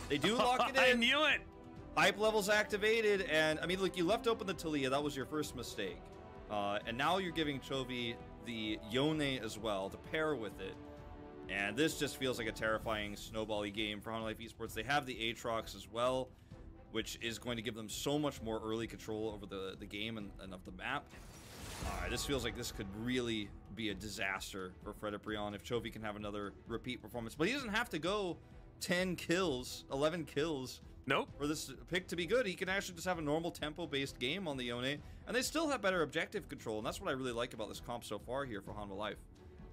They do lock it in. I knew it. Hype levels activated, and I mean, look, you left open the Talia. That was your first mistake, and now you're giving Chovy the Yone as well to pair with it. And this just feels like a terrifying snowball-y game for Hanwha Life Esports. They have the Aatrox as well, which is going to give them so much more early control over the game and of the map. This feels like this could really be a disaster for Brion if Chovy can have another repeat performance. But he doesn't have to go 10 kills, 11 kills. Nope. For this pick to be good. He can actually just have a normal tempo-based game on the Yone, and they still have better objective control, and that's what I really like about this comp so far here for Hanwha Life.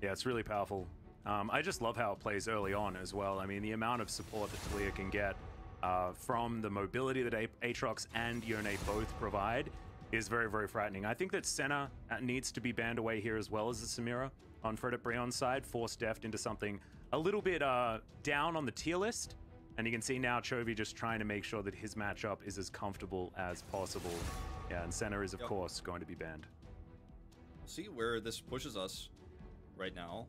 Yeah, it's really powerful. I just love how it plays early on as well. I mean, the amount of support that Talia can get from the mobility that Aatrox and Yone both provide is very, very frightening. I think that Senna needs to be banned away here as well as the Samira on Brion's side, force Deft into something a little bit down on the tier list. And you can see now Chovy just trying to make sure that his matchup is as comfortable as possible. Yeah, and Senna is, of course, going to be banned. We'll see where this pushes us right now.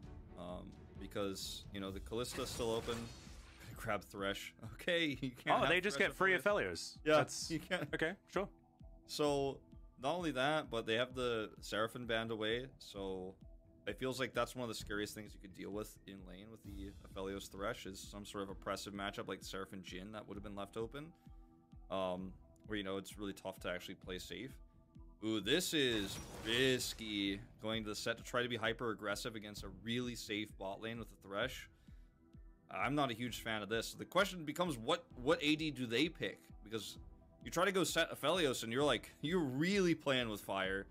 Because, you know, the Kallista's still open. Gonna grab Thresh. Okay, you can't. Oh, they just get free Aphelios. Yeah, that's you can't. Okay, sure. So, not only that, but they have the Seraphine banned away. So, it feels like that's one of the scariest things you could deal with in lane with the Aphelios Thresh is some sort of oppressive matchup like the Seraphine Jhin that would have been left open. Where, you know, it's really tough to actually play safe. Ooh, this is risky. Going to the set to try to be hyper aggressive against a really safe bot lane with the Thresh. I'm not a huge fan of this. The question becomes what AD do they pick? Because you try to go set Aphelios and you're really playing with fire.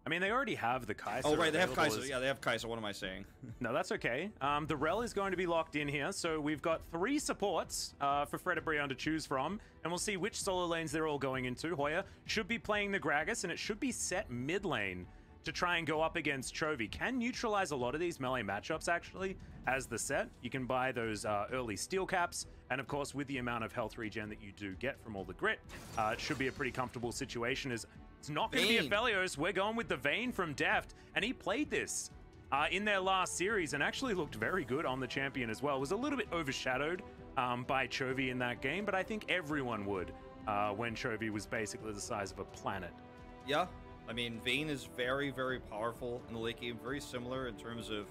I mean, they already have the Kai'Sa. Oh, right, they have Kai'Sa. Yeah, they have Kai'Sa. What am I saying? No, that's okay. The Rel is going to be locked in here, so we've got 3 supports for Brion to choose from, and we'll see which solo lanes they're all going into. Hoya should be playing the Gragas, and it should be set mid lane to try and go up against Chovy. Can neutralize a lot of these melee matchups, actually, as the set. You can buy those early steel caps, and of course, with the amount of health regen that you do get from all the grit, it should be a pretty comfortable situation. It's not going to be Aphelios. We're going with the Vayne from Deft, and he played this in their last series and actually looked very good on the champion as well. Was a little bit overshadowed by Chovy in that game, but I think everyone would when Chovy was basically the size of a planet. Yeah, I mean, Vayne is very, very powerful in the late game, very similar in terms of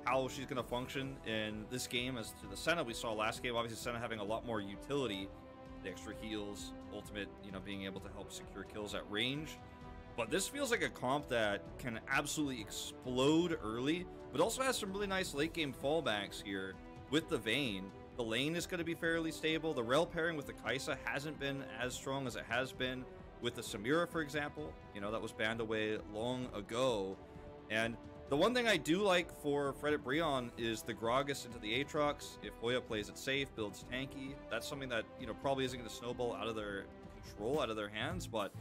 how she's going to function in this game as to the Senna we saw last game. Obviously, Senna having a lot more utility, the extra heals, ultimate, you know, being able to help secure kills at range. But this feels like a comp that can absolutely explode early, but also has some really nice late game fallbacks here with the Vayne. The lane is going to be fairly stable. The Rel pairing with the Kai'Sa hasn't been as strong as it has been with the Samira, for example. You know, that was banned away long ago. And the one thing I do like for Brion is the Gragas into the Aatrox. If Hoya plays it safe, builds tanky, that's something that, you know, probably isn't going to snowball out of their control, out of their hands. But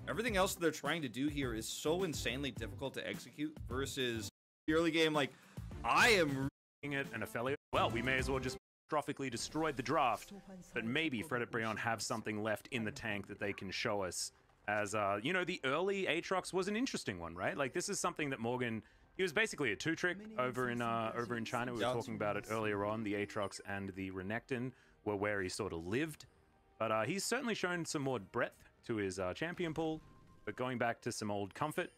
everything else that they're trying to do here is so insanely difficult to execute versus the early game. Like, I am it an Aphelios. Well, we may as well just catastrophically destroy the draft, but maybe Brion have something left in the tank that they can show us. As you know, the early Aatrox was an interesting one, right? Like, this is something that Morgan. He was basically a 2-trick over in China. We were talking about it earlier on. The Aatrox and the Renekton were where he sort of lived. But he's certainly shown some more breadth to his champion pool. But going back to some old comfort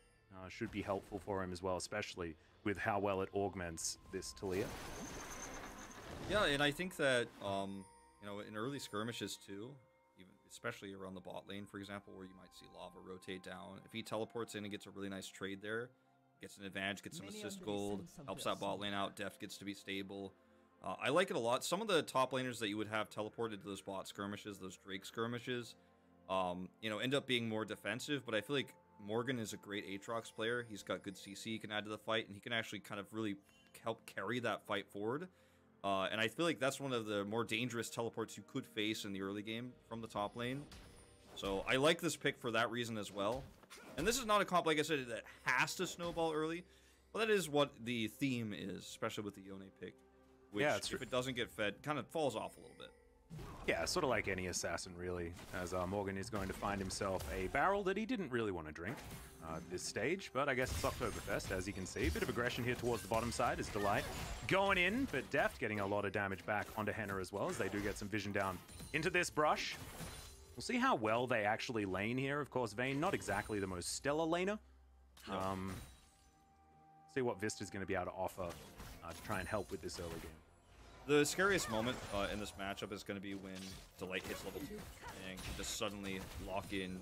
should be helpful for him as well, especially with how well it augments this Talia. Yeah, and I think that, you know, in early skirmishes too, even especially around the bot lane, for example, where you might see Lava rotate down. If he teleports in and gets a really nice trade there, gets an advantage, gets some assist gold, helps that bot lane out, Deft gets to be stable. I like it a lot. Some of the top laners that you would have teleported to those bot skirmishes, those Drake skirmishes, you know, end up being more defensive, but I feel like Morgan is a great Aatrox player. He's got good CC he can add to the fight, and he can actually kind of really help carry that fight forward. And I feel like that's one of the more dangerous teleports you could face in the early game from the top lane. So I like this pick for that reason as well. And this is not a comp, like I said, that has to snowball early. But that is what the theme is, especially with the Yone pick. Which, if it doesn't get fed, kind of falls off a little bit. Yeah, sort of like any assassin, really, as Morgan is going to find himself a barrel that he didn't really want to drink at this stage, but I guess it's Oktoberfest, as you can see. A bit of aggression here towards the bottom side is Delight going in, but Deft getting a lot of damage back onto Henna as well, as they do get some vision down into this brush. We'll see how well they actually lane here. Of course, Vayne, not exactly the most stellar laner. See what Vista's going to be able to offer to try and help with this early game. The scariest moment in this matchup is going to be when Delight hits level 2 and can just suddenly lock in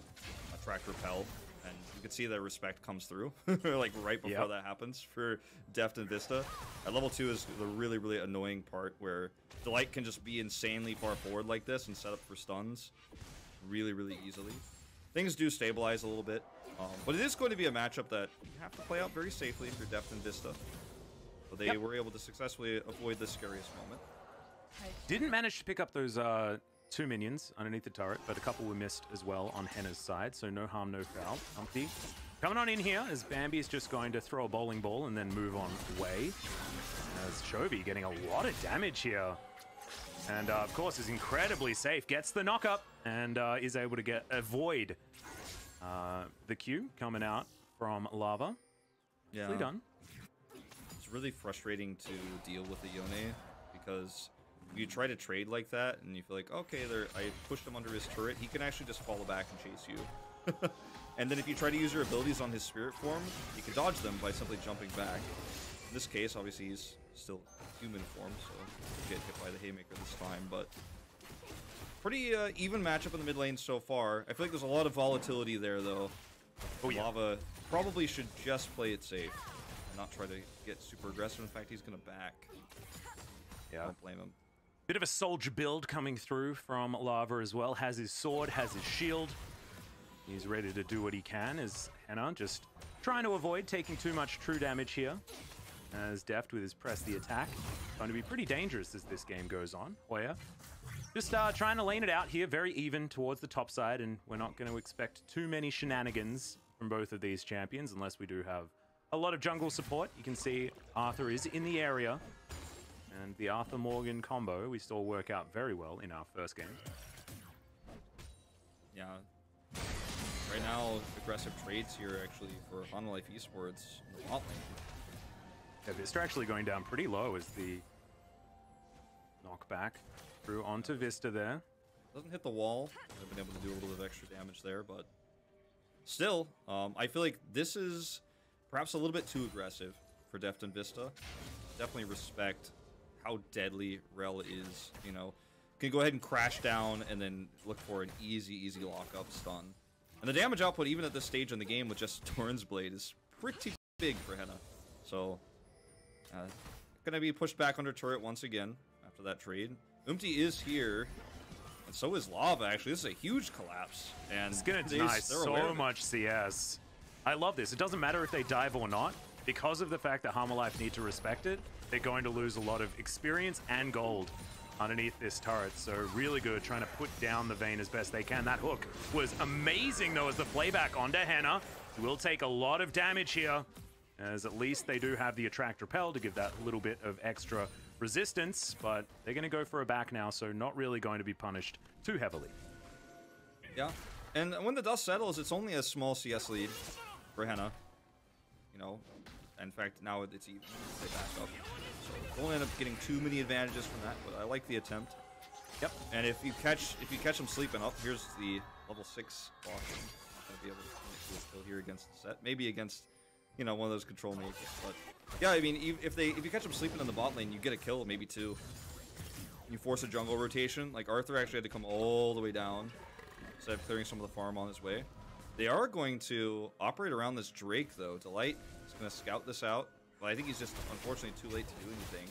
Attract Repel, and you can see the respect comes through like right before that happens for Deft and Vista. At level 2 is the really, really annoying part where Delight can just be insanely far forward like this and set up for stuns really, really easily. Things do stabilize a little bit, but it is going to be a matchup that you have to play out very safely for Deft and Vista. But they were able to successfully avoid the scariest moment. Didn't manage to pick up those 2 minions underneath the turret, but a couple were missed as well on Henna's side, so no harm, no foul. Humpty coming on in here as Bambi is just going to throw a bowling ball and then move on away. As Chovy getting a lot of damage here. And of course is incredibly safe, gets the knock-up and is able to avoid the Q coming out from Lava. Yeah. Nicely done. It's really frustrating to deal with the Yone because you try to trade like that and you feel like, okay, I pushed him under his turret, he can actually just follow back and chase you. And then if you try to use your abilities on his spirit form, you can dodge them by simply jumping back. In this case, obviously he's still human form, so get hit by the haymaker this time, but pretty even matchup in the mid lane so far. I feel like there's a lot of volatility there though. Lava probably should just play it safe and not try to get super aggressive. In fact, he's gonna back. Yeah, don't blame him. Bit of a soldier build coming through from Lava as well. Has his sword, has his shield. He's ready to do what he can as Henna just trying to avoid taking too much true damage here. As Deft with his press the attack. Going to be pretty dangerous as this game goes on. Hoya just trying to lane it out here, very even towards the top side, and we're not going to expect too many shenanigans from both of these champions unless we do have a lot of jungle support. You can see Arthur is in the area, and the Arthur-Morgan combo we saw work out very well in our first game. Yeah. Right now, aggressive trades here actually for Hanwha Esports in the bot lane. Yeah, Vista actually going down pretty low as the knockback through onto Vista there. Doesn't hit the wall. I've been able to do a little bit of extra damage there, but still, I feel like this is perhaps a little bit too aggressive for Deft and Vista. Definitely respect how deadly Rel is, you know. Can go ahead and crash down and then look for an easy lockup stun. And the damage output, even at this stage in the game with just Torrent's Blade, is pretty big for Henna. So, gonna be pushed back under turret once again after that trade. Umti is here, and so is Lava, actually. This is a huge collapse. And it's gonna deny so much CS. I love this. It doesn't matter if they dive or not. Because of the fact that Harmalife need to respect it, they're going to lose a lot of experience and gold underneath this turret. So really good, trying to put down the Vayne as best they can. That hook was amazing, though, as the playback onto Henna. Will take a lot of damage here, as at least they do have the Attract Repel to give that little bit of extra resistance, but they're going to go for a back now, so not really going to be punished too heavily. Yeah, and when the dust settles, it's only a small CS lead for Henna. You know, in fact, now it's even. They back up. So don't end up getting too many advantages from that, but I like the attempt. Yep. And if you catch them sleeping up, here's the level 6 boss. Gonna be able to do a kill here against the set. Maybe against, you know, one of those control makers. But yeah, I mean, if you catch them sleeping in the bot lane, you get a kill, maybe 2. You force a jungle rotation. Like Arthur actually had to come all the way down instead of clearing some of the farm on his way. They are going to operate around this Drake though. Delight is going to scout this out, but I think he's just unfortunately too late to do anything.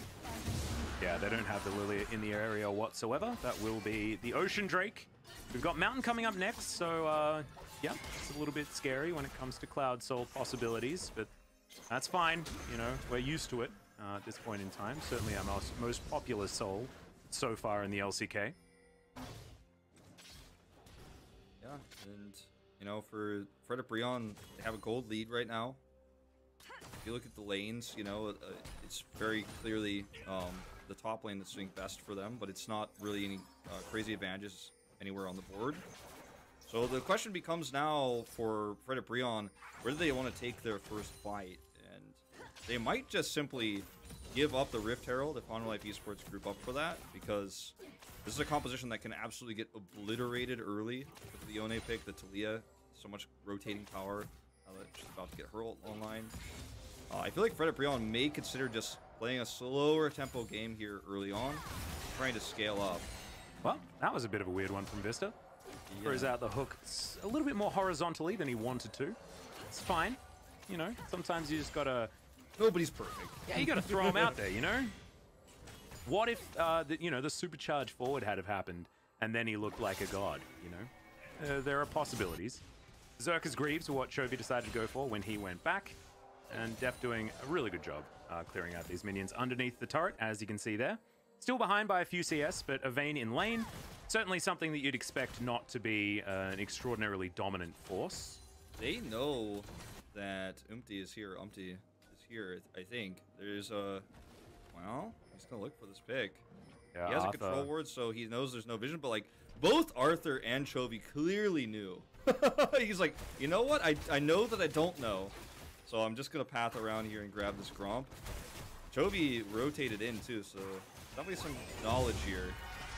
Yeah, they don't have the Lilia in the area whatsoever. That will be the Ocean Drake. We've got Mountain coming up next, so yeah, it's a little bit scary when it comes to Cloud Soul possibilities, but that's fine. You know, we're used to it at this point in time. Certainly our most popular soul so far in the LCK. Yeah, and you know, for Brion, they have a gold lead right now. If you look at the lanes, you know, it's very clearly the top lane that's doing best for them, but it's not really any crazy advantages anywhere on the board. So the question becomes now for Fred and Brion, where do they want to take their first fight? And they might just simply give up the Rift Herald if Hanwha Esports group up for that, because this is a composition that can absolutely get obliterated early with the Yone pick, the Talia, so much rotating power. She's about to get her ult online. I feel like Fred and Brion may consider just playing a slower tempo game here early on, trying to scale up. Well, that was a bit of a weird one from Vista. Throws out the hook a little bit more horizontally than he wanted to. It's fine. You know, sometimes you just gotta... Nobody's perfect. Yeah, you gotta throw him out there, you know? What if, the supercharge forward had have happened and then he looked like a god, you know? There are possibilities. Zerka's Greaves were what Chovy decided to go for when he went back. And Def doing a really good job clearing out these minions underneath the turret, as you can see there. Still behind by a few CS, but a Vayne in lane. Certainly something that you'd expect not to be an extraordinarily dominant force. They know that Umti is here. Umti is here, I think. There's a... Well, he's going to look for this pick. Yeah, he has a control ward, so he knows there's no vision. But, like, both Arthur and Chovy clearly knew. He's like, you know what? I know that I don't know. So I'm just going to path around here and grab this Gromp. Chovy rotated in, too, so definitely some knowledge here.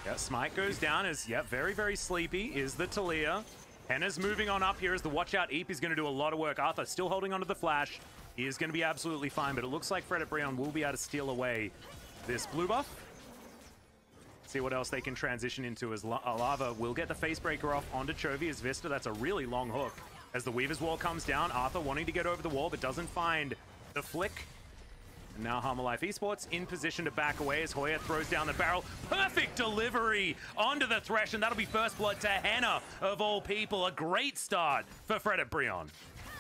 Yeah, Smite goes down as, very, very sleepy is the Talia. Henna's moving on up here as the Watch Out Eep is going to do a lot of work. Arthur still holding onto the flash. He is going to be absolutely fine, but it looks like Fred and Brion will be able to steal away this blue buff. See what else they can transition into as Lava will get the Facebreaker off onto Chovy as Vista. That's a really long hook. As the Weaver's Wall comes down, Arthur wanting to get over the wall, but doesn't find the flick. And now Hanwha Esports in position to back away as Hoya throws down the barrel. Perfect delivery onto the Thresh, and that'll be first blood to Henna, of all people. A great start for Fred and Brion.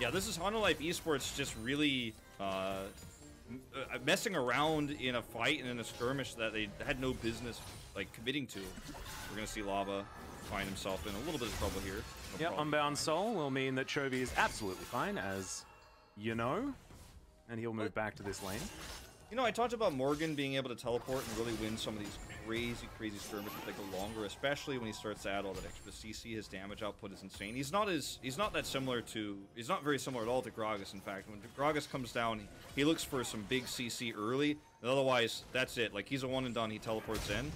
Yeah, this is Hanwha Esports just really messing around in a fight and in a skirmish that they had no business like committing to. We're going to see Lava find himself in a little bit of trouble here. Yep, Unbound Soul will mean that Chovy is absolutely fine, as you know, and he'll move back to this lane. You know, I talked about Morgan being able to teleport and really win some of these crazy skirmishes that go longer, especially when he starts to add all that extra CC. His damage output is insane. He's not very similar at all to Gragas, in fact. When Gragas comes down, he looks for some big CC early, and otherwise, that's it. Like, he's a one and done, he teleports in.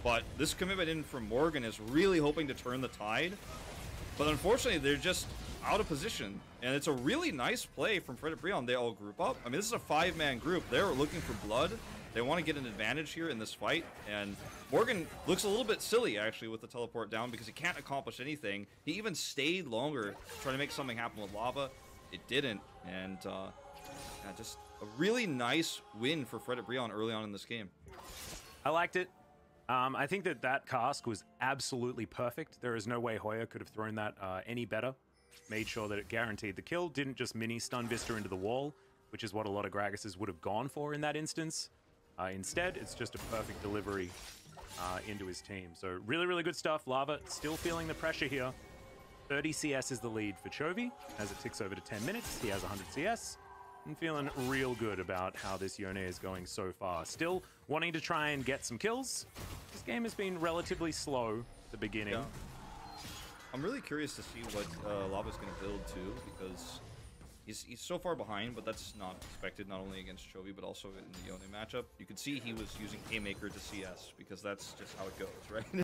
But this commitment in from Morgan is really hoping to turn the tide. But unfortunately, they're just out of position. And it's a really nice play from Fred and Brion. They all group up. I mean, this is a 5-man group. They're looking for blood. They want to get an advantage here in this fight. And Morgan looks a little bit silly, actually, with the teleport down because he can't accomplish anything. He even stayed longer trying to make something happen with Lava. It didn't. And just a really nice win for Fred and Brion early on in this game. I liked it. I think that cask was absolutely perfect. There is no way Hoya could have thrown that any better. Made sure that it guaranteed the kill. Didn't just mini stun Vista into the wall, which is what a lot of Gragases would have gone for in that instance. Instead, it's just a perfect delivery into his team. So really, really good stuff. Lava still feeling the pressure here. 30 CS is the lead for Chovy as it ticks over to 10 minutes. He has 100 CS. I'm feeling real good about how this Yone is going so far. Still wanting to try and get some kills. This game has been relatively slow at the beginning. Yeah. I'm really curious to see what Lava's going to build too, because he's so far behind, but that's not expected, not only against Chovy, but also in the Yone matchup. You could see he was using Haymaker to CS, because that's just how it goes, right?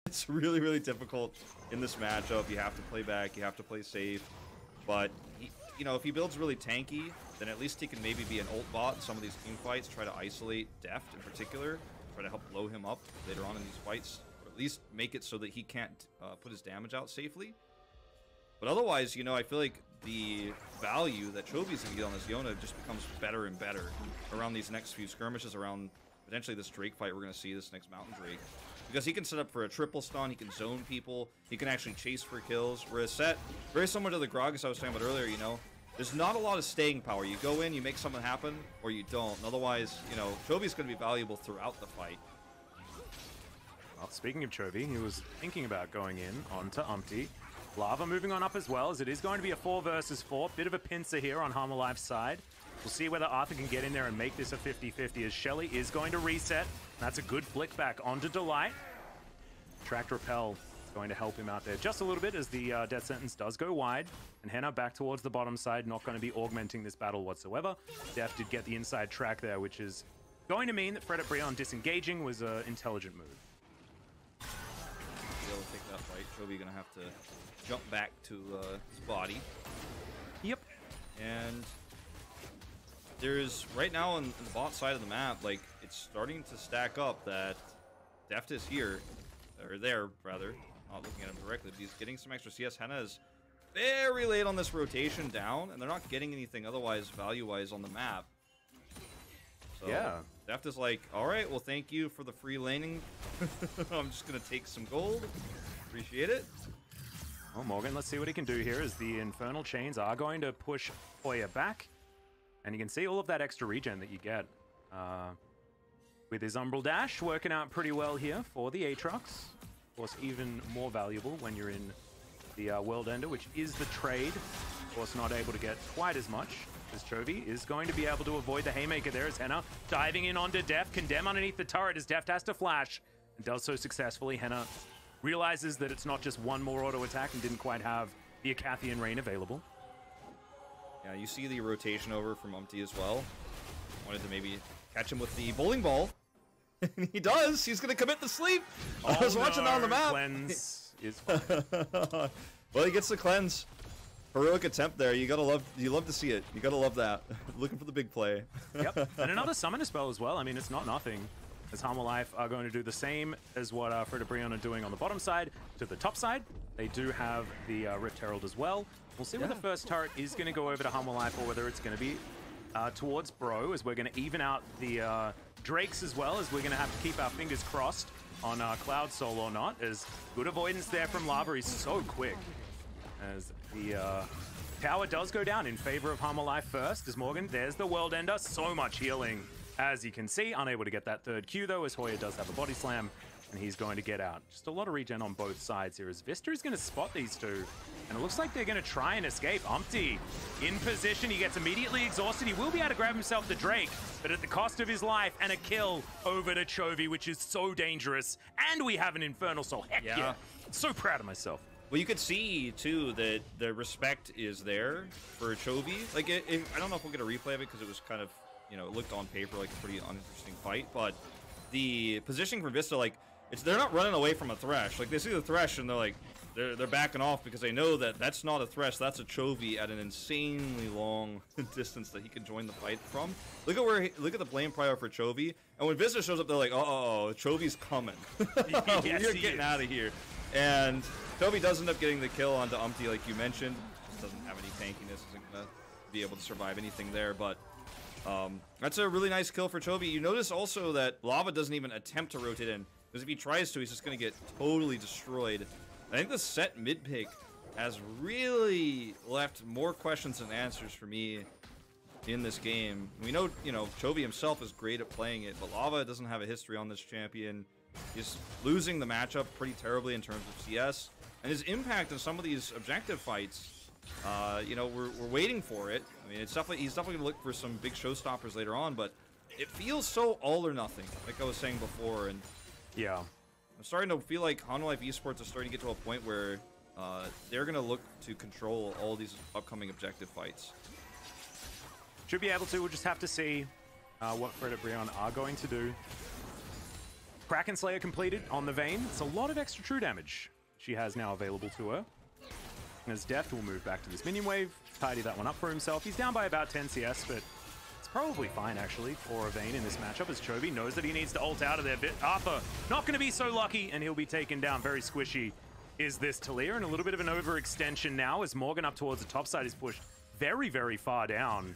It's really, really difficult in this matchup. You have to play back, you have to play safe, but if he builds really tanky, then at least he can maybe be an ult bot in some of these team fights, try to isolate Deft in particular, try to help blow him up later on in these fights, or at least make it so that he can't put his damage out safely. But otherwise, I feel like the value that Chovy's going to get on this Yone just becomes better and better around these next few skirmishes, around potentially this Drake fight we're going to see, this next Mountain Drake. Because he can set up for a triple stun, he can zone people, he can actually chase for kills. Whereas Set, very similar to the Gragas I was talking about earlier, there's not a lot of staying power. You go in, you make something happen, or you don't. And otherwise, Chovy's going to be valuable throughout the fight. Well, speaking of Chovy, he was thinking about going in onto Umpty. Lava moving on up as well, as it is going to be a 4 versus 4. Bit of a pincer here on Hanwha Life's side. We'll see whether Arthur can get in there and make this a 50-50 as Shelly is going to reset. That's a good flick back onto Delight. Tracked Repel is going to help him out there just a little bit as the death sentence does go wide. And Henna back towards the bottom side, not going to be augmenting this battle whatsoever. Def did get the inside track there, which is going to mean that Fred at Brion disengaging was an intelligent move. Be able to take that fight. Chovy gonna have to jump back to his body. Yep. And there's right now on the bot side of the map, like it's starting to stack up that Deft is here, or there rather. Not looking at him directly, but he's getting some extra CS. Henna is very late on this rotation down, and they're not getting anything otherwise value-wise on the map. So yeah. Deft is like, all right, well, thank you for the free laning. I'm just going to take some gold. Appreciate it. Well, Morgan, let's see what he can do here as the Infernal Chains are going to push Hoya back. And you can see all of that extra regen that you get with his Umbral Dash working out pretty well here for the Aatrox. Of course, even more valuable when you're in the World Ender, which is the trade. Of course, not able to get quite as much. As Chovy is going to be able to avoid the Haymaker there as Henna diving in onto Deft. Condemn underneath the turret as Deft has to flash. And does so successfully. Henna realizes that it's not just one more auto attack and didn't quite have the Acathian Rain available. Yeah, you see the rotation over from Umpty as well. Wanted to maybe catch him with the bowling ball. And he does. He's going to commit the sleep. Oh, I was watching on the map. Cleanse is fine. Well, he gets the cleanse. Heroic attempt there. You love to see it. You gotta love that. Looking for the big play. Yep. And another summoner spell as well. I mean, it's not nothing. As Hanwha Life are going to do the same as what Fred and Brion are doing on the bottom side to the top side. They do have the Rift Herald as well. We'll see whether the first turret is going to go over to Hanwha Life or whether it's going to be towards Bro, as we're going to even out the Drakes as well, as we're going to have to keep our fingers crossed on Cloud Soul or not, as good avoidance there from Lava. He's so quick. As the tower does go down in favor of Hanwha Life first, as Morgan, there's the World Ender. So much healing, as you can see. Unable to get that third Q, though, as Hoya does have a body slam, and he's going to get out. Just a lot of regen on both sides here, as Vista is going to spot these two, and it looks like they're going to try and escape. Umpty in position. He gets immediately exhausted. He will be able to grab himself the Drake, but at the cost of his life, and a kill over to Chovy, which is so dangerous. And we have an Infernal Soul. Heck yeah. So proud of myself. Well, you could see, too, that the respect is there for Chovy. Like, I don't know if we'll get a replay of it because it was kind of, you know, it looked on paper like a pretty uninteresting fight. But the positioning for Vista, like, they're not running away from a Thresh. Like, they see the Thresh and they're like, they're backing off because they know that that's not a Thresh, that's a Chovy at an insanely long distance that he can join the fight from. Look at the blame prior for Chovy. And when Vista shows up, they're like, uh-oh, Chovy's coming. Yes, You're getting out of here. And Chovy does end up getting the kill onto Umpty, like you mentioned. Just doesn't have any tankiness, isn't going to be able to survive anything there. But that's a really nice kill for Chovy. You notice also that Lava doesn't even attempt to rotate in, because if he tries to, he's just going to get totally destroyed. I think the set mid pick has really left more questions than answers for me in this game. We know, Chovy himself is great at playing it, but Lava doesn't have a history on this champion. He's losing the matchup pretty terribly in terms of CS, and his impact in some of these objective fights, we're waiting for it. I mean, he's definitely going to look for some big showstoppers later on, but it feels so all or nothing, like I was saying before. And yeah, I'm starting to feel like Hanwha Life Esports is starting to get to a point where they're going to look to control all these upcoming objective fights. Should be able to. We'll just have to see what Fred and Brion are going to do. Kraken Slayer completed on the Vayne. It's a lot of extra true damage she has now available to her. And as Deft will move back to this minion wave, tidy that one up for himself. He's down by about 10 CS, but it's probably fine, actually, for a Vayne in this matchup, as Chovy knows that he needs to ult out of there. But Arthur not going to be so lucky, and he'll be taken down. Very squishy is this Talia, and a little bit of an overextension now as Morgan up towards the top side is pushed very, very far down.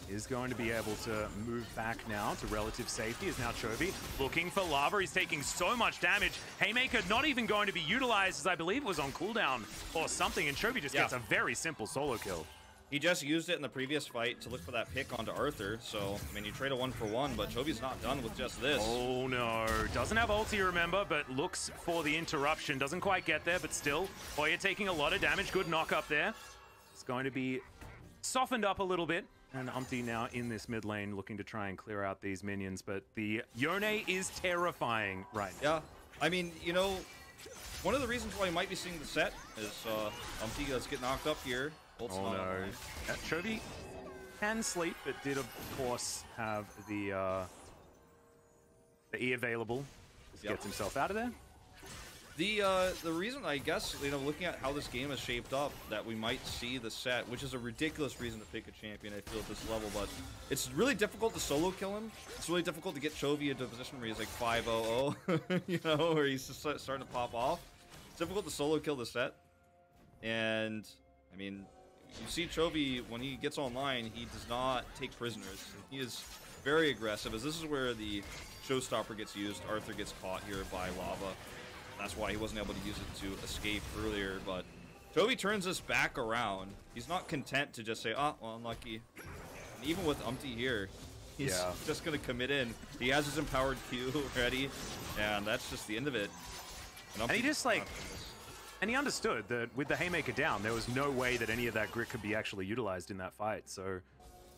Is going to be able to move back now to relative safety. Is now Chovy looking for Lava. He's taking so much damage. Haymaker not even going to be utilized, as I believe it was on cooldown or something, and Chovy just gets a very simple solo kill. He just used it in the previous fight to look for that pick onto Arthur, so, I mean, you trade a 1-for-1, but Chovy's not done with just this. Oh, no. Doesn't have ulti, remember, but looks for the interruption. Doesn't quite get there, but still. Hoya taking a lot of damage. Good knock up there. It's going to be softened up a little bit And Umpty now in this mid lane looking to try and clear out these minions, but the Yone is terrifying right now. Yeah, I mean, you know, one of the reasons why you might be seeing the set is Umpty does get knocked up here. Bolt's Oh not no. online. Chovy can sleep, but did of course have the E available. Just gets himself out of there. The reason, I guess, you know, looking at how this game is shaped up, that we might see the set, which is a ridiculous reason to pick a champion, I feel, at this level, but it's really difficult to solo kill him. It's really difficult to get Chovy into a position where he's like 5-0-0, you know, where he's just starting to pop off. It's difficult to solo kill the set, and, I mean, you see Chovy, when he gets online, he does not take prisoners. He is very aggressive, as this is where the showstopper gets used. Arthur gets caught here by lava. That's why he wasn't able to use it to escape earlier, but Chovy turns this back around. He's not content to just say, oh, well, unlucky. And even with Umpty here, he's just going to commit in. He has his empowered Q ready, and that's just the end of it. And he just, like, and he understood that with the Haymaker down, there was no way that any of that grit could be actually utilized in that fight. So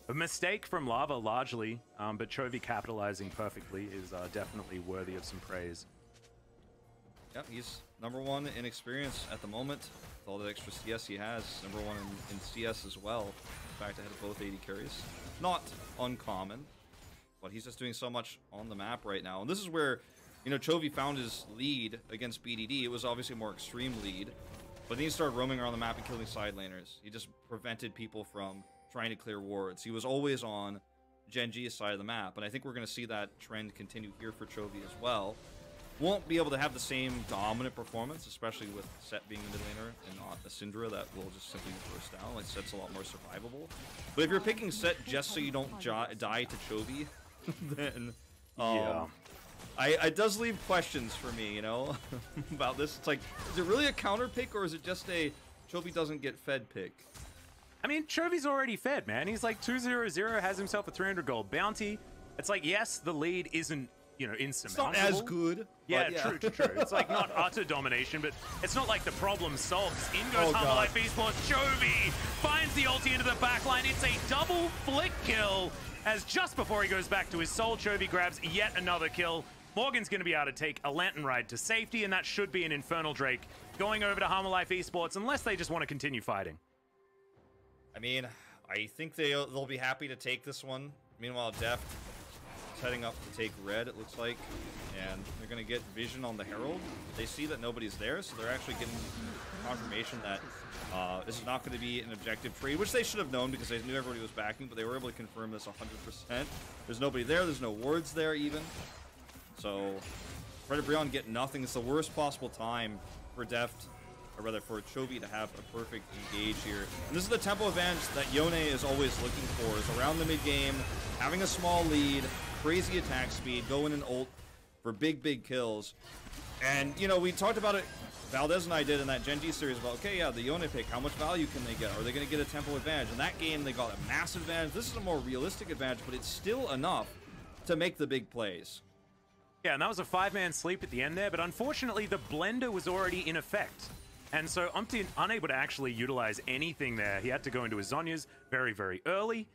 a mistake from Lava largely, but Chovy capitalizing perfectly is definitely worthy of some praise. Yep, he's #1 in experience at the moment. With all the extra CS he has, #1 in CS as well. In fact, ahead of both 80 carries. Not uncommon, but he's just doing so much on the map right now. And this is where, you know, Chovy found his lead against BDD. It was obviously a more extreme lead, but then he started roaming around the map and killing side laners. He just prevented people from trying to clear wards. He was always on Gen G's side of the map, and I think we're going to see that trend continue here for Chovy as well. Won't be able to have the same dominant performance, especially with Set being the mid laner and not a Syndra that will just simply burst down. Like, Set's a lot more survivable. But if you're picking Set just so you don't die to Chovy, then it does leave questions for me, you know, about this. It's like, is it really a counter pick, or is it just a Chovy doesn't get fed pick? I mean, Chovy's already fed, man. He's like 2-0-0, has himself a 300 gold bounty. It's like, yes, the lead isn't, you know, insurmountable. It's not as good. Yeah, true. It's like not utter domination, but it's not like the problem solves. In goes Hanwha Esport. Chovy finds the ulti into the backline. It's a double flick kill, as just before he goes back to his soul, Chovy grabs yet another kill. Morgan's going to be able to take a Lantern Ride to safety, and that should be an Infernal Drake going over to Hanwha Esports, unless they just want to continue fighting. I mean, I think they'll be happy to take this one. Meanwhile, Deft is heading up to take red, it looks like, and they're going to get vision on the Herald. They see that nobody's there, so they're actually getting confirmation that this is not going to be an objective trade, which they should have known because they knew everybody was backing, but they were able to confirm this 100%. There's nobody there. There's no wards there even. So, Brion get nothing. It's the worst possible time for Deft, or rather for Chovy, to have a perfect engage here. And this is the tempo advantage that Yone is always looking for, is around the mid-game, having a small lead, crazy attack speed, go in and ult for big kills. And, you know, we talked about it, Valdez and I did in that Gen G series about, okay, yeah, the Yone pick, how much value can they get? Are they going to get a tempo advantage? In that game, they got a massive advantage. This is a more realistic advantage, but it's still enough to make the big plays. Yeah, and that was a 5-man sleep at the end there, but unfortunately, the blender was already in effect. And so Umpty unable to actually utilize anything there. He had to go into his Zhonya's very early,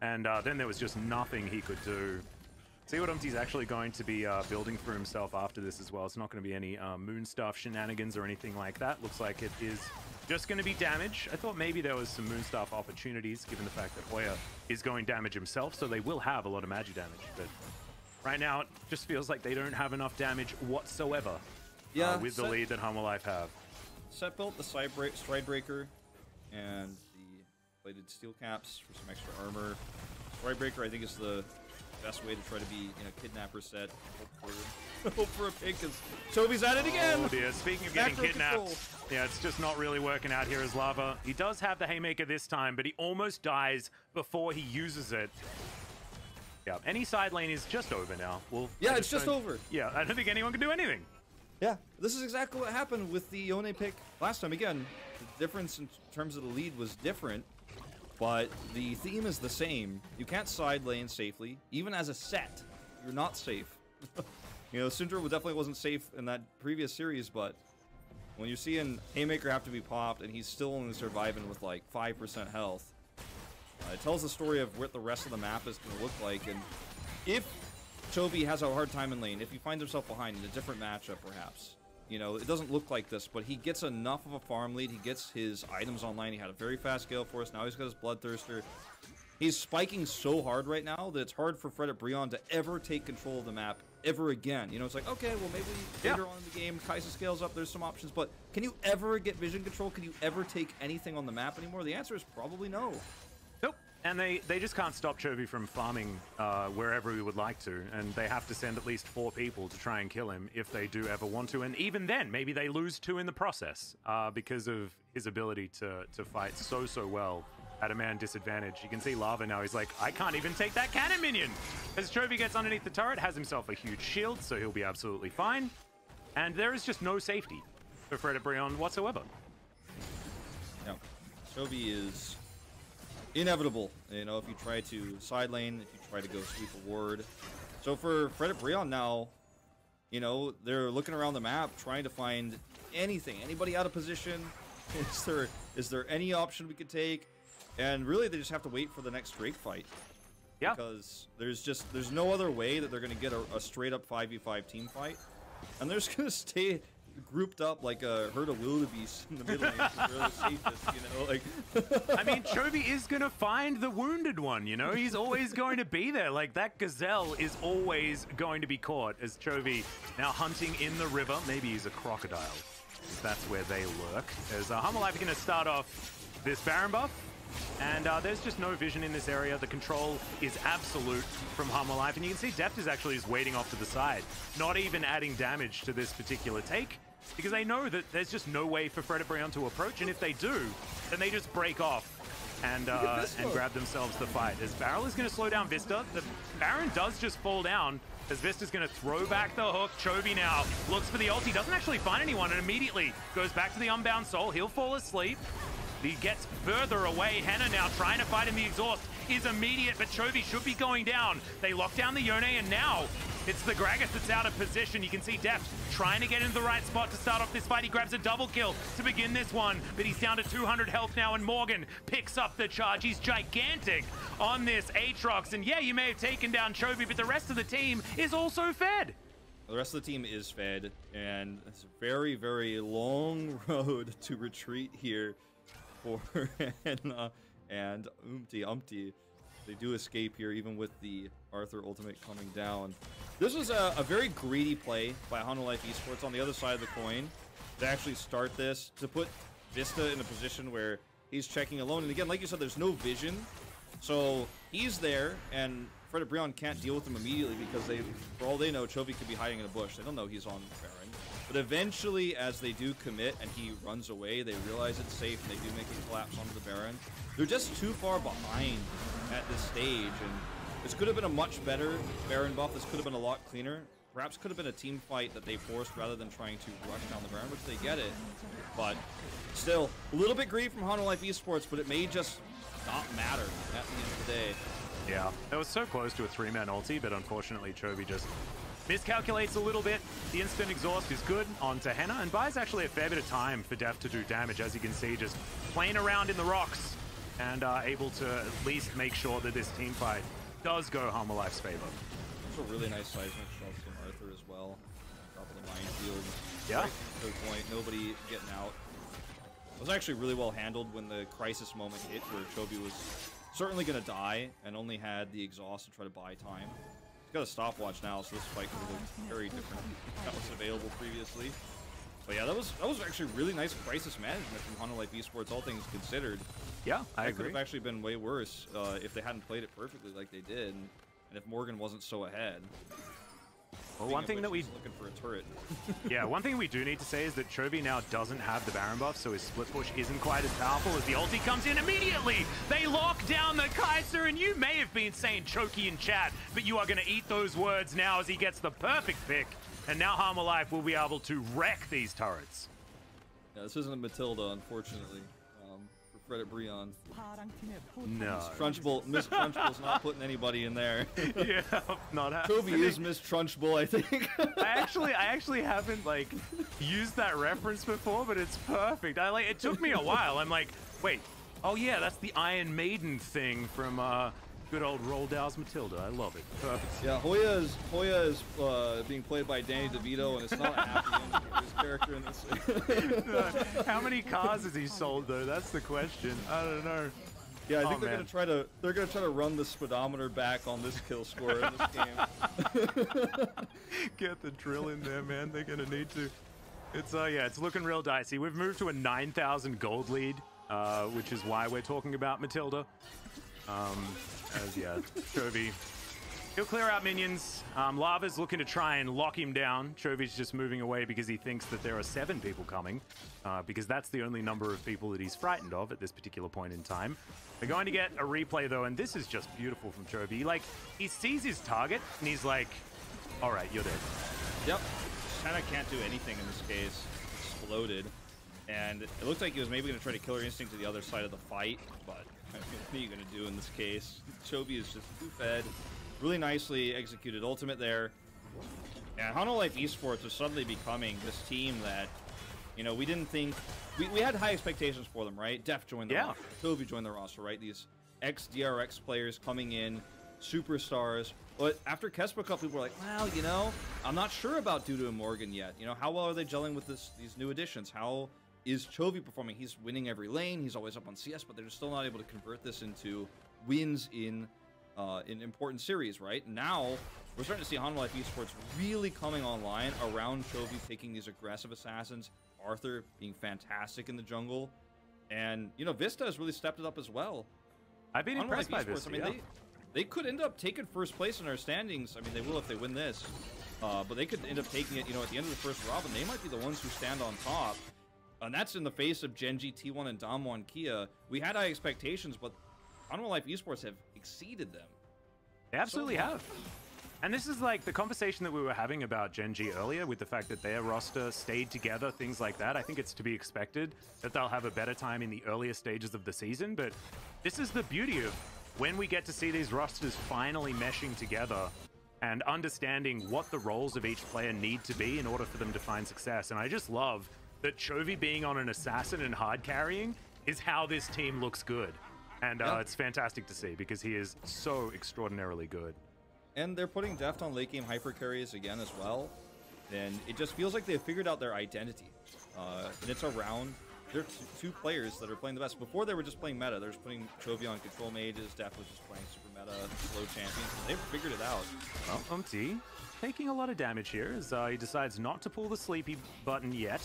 and then there was just nothing he could do. See what Umpty's actually going to be building for himself after this as well. It's not going to be any Moonstaff shenanigans or anything like that. Looks like it is just going to be damage. I thought maybe there was some Moonstaff opportunities, given the fact that Hoya is going damage himself, so they will have a lot of magic damage. But right now, it just feels like they don't have enough damage whatsoever with the lead that Hanwha have. Set built the Stride Breaker and the plated steel caps for some extra armor. Stride Breaker, I think, is the best way to try to be, you know, kidnapper set. Hope for a pick, because Chovy's at it again. Oh dear, speaking of getting kidnapped, yeah, it's just not really working out here as Lava. He does have the Haymaker this time, but he almost dies before he uses it. Yeah, any side lane is just over now. Well, yeah, it's just over. Yeah, I don't think anyone can do anything. Yeah, this is exactly what happened with the Yone pick last time. Again, the difference in terms of the lead was different, but the theme is the same. You can't side lane safely. Even as a set, you're not safe. You know, Syndra definitely wasn't safe in that previous series, but when you're seeing Haymaker have to be popped and he's still only surviving with like 5% health, It tells the story of what the rest of the map is going to look like, and if Chovy has a hard time in lane, if he finds himself behind in a different matchup perhaps, you know, it doesn't look like this, but he gets enough of a farm lead, he gets his items online, he had a very fast Gale Force, now he's got his Bloodthirster. He's spiking so hard right now that it's hard for Brion to ever take control of the map ever again. You know, it's like, okay, well, maybe later on in the game, Kai'Sa scales up, there's some options, but can you ever get vision control? Can you ever take anything on the map anymore? The answer is probably no. Nope. And they just can't stop Chovy from farming wherever he would like to, and they have to send at least 4 people to try and kill him if they do ever want to, and even then, maybe they lose 2 in the process because of his ability to fight so well at a man disadvantage. You can see Lava now, he's like, I can't even take that cannon minion! As Chovy gets underneath the turret, has himself a huge shield, so he'll be absolutely fine, and there is just no safety for Brion whatsoever. No, Chovy is inevitable, you know, if you try to side lane, if you try to go sweep a ward. So for Brion now, you know, they're looking around the map trying to find anything, anybody out of position. Is there any option we could take? And really they just have to wait for the next Drake fight. Yeah. Because there's no other way that they're gonna get a straight up 5v5 team fight. And they're just gonna stay grouped up like a herd of wildebeest in the middle lane. They're the safest, you know, like. I mean, Chovy is gonna find the wounded one, you know? He's always going to be there. Like, that gazelle is always going to be caught as Chovy now hunting in the river. Maybe he's a crocodile, because that's where they lurk. As Hanwha are gonna start off this Baron buff. And there's just no vision in this area. The control is absolute from Hanwha, and you can see Deft is actually just waiting off to the side, not even adding damage to this particular take, because they know that there's just no way for Brion to approach, and if they do, then they just break off and grab themselves the fight. As Barrel is going to slow down Vista, the Baron does just fall down, as Vista's going to throw back the hook. Chovy now looks for the ult. He doesn't actually find anyone, and immediately goes back to the Unbound Soul. He'll fall asleep. He gets further away. Henna now trying to fight in the exhaust is immediate, but Chovy should be going down. They lock down the Yone, and now it's the Gragas that's out of position. You can see Deft trying to get into the right spot to start off this fight. He grabs a double kill to begin this one, but he's down to 200 health now, and Morgan picks up the charge. He's gigantic on this Aatrox, and yeah, you may have taken down Chovy, but the rest of the team is also fed. The rest of the team is fed, and it's a very, very long road to retreat here for Hanwha and Umpty. They do escape here, even with the Arthur ultimate coming down. This was a very greedy play by Hanwha Esports on the other side of the coin to actually start this, to put Vista in a position where he's checking alone. And again, like you said, there's no vision. So he's there, and Brion can't deal with him immediately because for all they know, Chovy could be hiding in a bush. They don't know he's on Baron. But eventually, as they do commit and he runs away, they realize it's safe and they do make a collapse onto the Baron. They're just too far behind at this stage, and this could have been a much better Baron buff. This could have been a lot cleaner. Perhaps could have been a team fight that they forced rather than trying to rush down the Baron, which they get it. But still, a little bit greedy from Hanwha Esports, but it may just not matter at the end of the day. Yeah, it was so close to a 3-man ulti, but unfortunately Chovy just miscalculates a little bit. The instant exhaust is good onto Henna, and buys actually a fair bit of time for Deft to do damage, as you can see, just playing around in the rocks and able to at least make sure that this team fight does go Hanwha's favor. It's a really nice seismic shot from Arthur as well. Top of the minefield. Yeah. Right to the point, nobody getting out. It was actually really well handled when the crisis moment hit, where Chovy was certainly going to die and only had the exhaust to try to buy time. He's got a stopwatch now, so this fight could have looked very different if that was available previously. But yeah, that was actually really nice crisis management from Hanwha Esports, all things considered. Yeah, I agree. It could have actually been way worse if they hadn't played it perfectly like they did, and if Morgan wasn't so ahead. Well, one thing that we looking for a turret. Yeah, one thing we do need to say is that Chovy now doesn't have the Baron buff, so his split push isn't quite as powerful. As the ulti comes in immediately, they lock down the Kai'Sa, and you may have been saying Choky in chat, but you are going to eat those words now as he gets the perfect pick, and now Hanwha will be able to wreck these turrets. Yeah, this isn't a Matilda, unfortunately. For Brion. No. Miss Trunchbull's not putting anybody in there. Yeah, not happening. Chovy is Miss Trunchbull, I think. I actually haven't like used that reference before, but it's perfect. It took me a while. I'm like, wait, Oh yeah, that's the Iron Maiden thing from good old Roldau's Matilda. I love it. Perfect. Yeah, Hoya is being played by Danny DeVito, and it's not a happy ending for his character in this. How many cars has he sold though? That's the question. I don't know. Yeah, I think they're gonna try to run the speedometer back on this kill score in this game. Get the drill in there, man. They're gonna need to. It's yeah, it's looking real dicey. We've moved to a 9,000 gold lead, which is why we're talking about Matilda. As yeah, Chovy, he'll clear out minions. Lava's looking to try and lock him down. Chovy's just moving away because he thinks that there are 7 people coming, because that's the only number of people that he's frightened of at this particular point in time. We're going to get a replay though, and this is just beautiful from Chovy. Like, he sees his target and he's like, all right, you're dead. Yep. Senna can't do anything in this case. Exploded. And it looked like he was maybe going to try to Killer Instinct to the other side of the fight, but what are you going to do in this case? Chovy is just too fed. Really nicely executed ultimate there. And Hanwha Life Esports is suddenly becoming this team that, you know, we didn't think... We had high expectations for them, right? Def joined the roster. Chovy joined the roster, right? These ex-DRX players coming in, superstars. But after Kespa Cup, people were like, well, you know, I'm not sure about Dudu and Morgan yet. You know, how well are they gelling with these new additions? How is Chovy performing? He's winning every lane. He's always up on CS, but they're still not able to convert this into wins in important series, right? Now, we're starting to see Hanwha Life Esports really coming online around Chovy, taking these aggressive assassins, Arthur being fantastic in the jungle, and, you know, Vista has really stepped it up as well. I've been impressed by Vista. I mean, they could end up taking first place in our standings. I mean, they will if they win this, but they could end up taking it, you know, at the end of the first Robin. They might be the ones who stand on top, and that's in the face of Genji, T1, and Damwon Kia. We had high expectations, but Hanwha Life Esports have exceeded them. They absolutely have. And this is like the conversation that we were having about Genji earlier, with the fact that their roster stayed together, things like that. I think it's to be expected that they'll have a better time in the earlier stages of the season, but this is the beauty of when we get to see these rosters finally meshing together and understanding what the roles of each player need to be in order for them to find success. And I just love that Chovy being on an assassin and hard carrying is how this team looks good. And it's fantastic to see because he is so extraordinarily good. And they're putting Deft on late game hyper carries again as well. And it just feels like they've figured out their identity. And it's around, they're two players that are playing the best. Before they were just playing meta. They're just putting Chovy on control mages, Deft was just playing super meta, slow champions. And they've figured it out. Well, Umti taking a lot of damage here as he decides not to pull the sleepy button yet.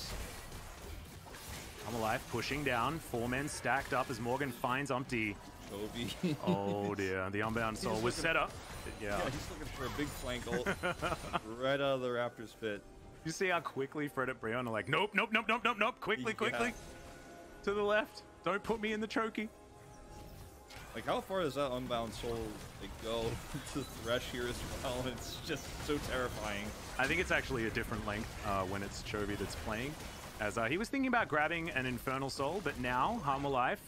Hanwha Life pushing down, 4 men stacked up as Morgan finds Umpty. Chovy. Oh dear, the Unbound Soul was set up. Yeah, he's looking for a big flank ult right out of the Raptors pit. You see how quickly Fred at Brion are like, nope, nope, nope, nope, nope, nope, quickly, quickly. To the left. Don't put me in the chokey. Like, how far does that Unbound Soul go to Thresh here as well? It's just so terrifying. I think it's actually a different length when it's Chovy that's playing. As he was thinking about grabbing an Infernal Soul, but now Hanwha Life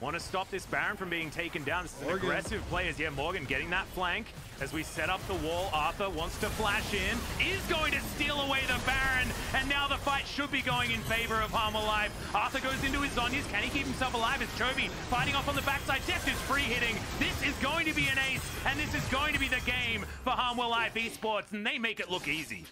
want to stop this Baron from being taken down. This is an aggressive players. Yeah, Morgan getting that flank as we set up the wall. Arthur wants to flash in, is going to steal away the Baron, and now the fight should be going in favor of Hanwha Life. Arthur goes into his Zonyas. Can he keep himself alive? It's Chovy fighting off on the backside. Deft is free hitting. This is going to be an ace, and this is going to be the game for Hanwha Life Esports, and they make it look easy.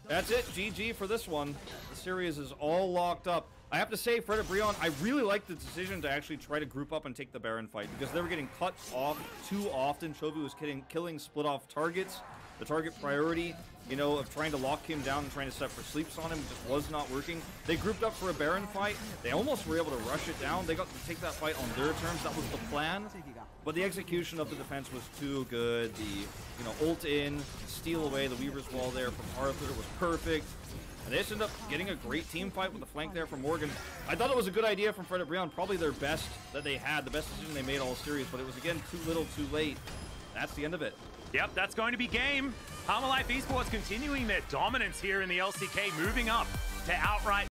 That's it. GG for this one. The series is all locked up. I have to say, Fred at Brion, I really like the decision to actually try to group up and take the Baron fight because they were getting cut off too often. Chovy was killing split off targets. The target priority, you know, of trying to lock him down and trying to set for sleeps on him just was not working. They grouped up for a Baron fight. They almost were able to rush it down. They got to take that fight on their terms. That was the plan. But the execution of the defense was too good. The, you know, ult in, steal away the Weaver's Wall there from Arthur was perfect. And they just ended up getting a great team fight with the flank there from Morgan. I thought it was a good idea from Fred at Brion, probably their best that they had, the best decision they made all series, but it was, again, too little, too late. That's the end of it. Yep, that's going to be game. Hanwha Life Esports continuing their dominance here in the LCK, moving up to outright